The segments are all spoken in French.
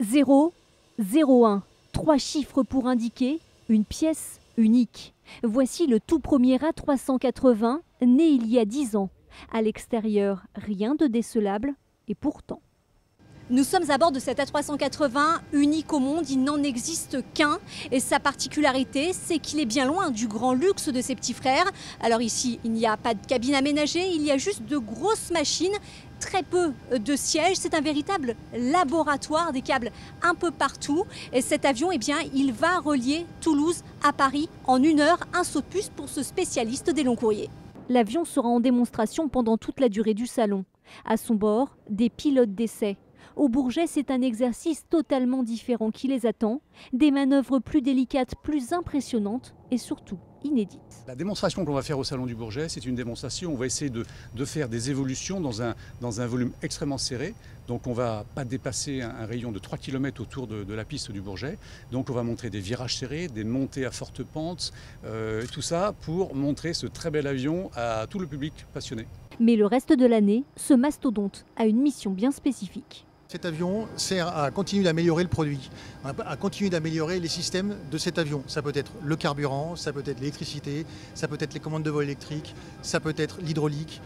0, 01, 3 chiffres pour indiquer une pièce unique. Voici le tout premier A380, né il y a 10 ans. À l'extérieur, rien de décelable et pourtant. Nous sommes à bord de cet A380 unique au monde, il n'en existe qu'un et sa particularité c'est qu'il est bien loin du grand luxe de ses petits frères. Alors ici il n'y a pas de cabine aménagée, il y a juste de grosses machines, très peu de sièges, c'est un véritable laboratoire, des câbles un peu partout et cet avion il va relier Toulouse à Paris en 1 heure, un saut de puce pour ce spécialiste des longs courriers. L'avion sera en démonstration pendant toute la durée du salon. À son bord, des pilotes d'essai. Au Bourget, c'est un exercice totalement différent qui les attend, des manœuvres plus délicates, plus impressionnantes et surtout inédites. La démonstration qu'on va faire au Salon du Bourget, c'est une démonstration où on va essayer de faire des évolutions dans un volume extrêmement serré. Donc on ne va pas dépasser un rayon de 3 km autour de la piste du Bourget. Donc on va montrer des virages serrés, des montées à forte pente, tout ça pour montrer ce très bel avion à tout le public passionné. Mais le reste de l'année, ce mastodonte a une mission bien spécifique. Cet avion sert à continuer d'améliorer le produit, à continuer d'améliorer les systèmes de cet avion. Ça peut être le carburant, ça peut être l'électricité, ça peut être les commandes de vol électriques, ça peut être l'hydraulique,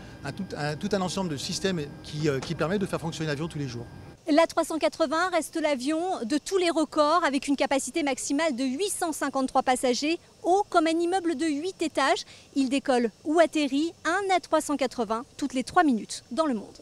tout un ensemble de systèmes qui permettent de faire fonctionner l'avion tous les jours. L'A380 reste l'avion de tous les records avec une capacité maximale de 853 passagers, haut comme un immeuble de 8 étages. Il décolle ou atterrit un A380 toutes les 3 minutes dans le monde.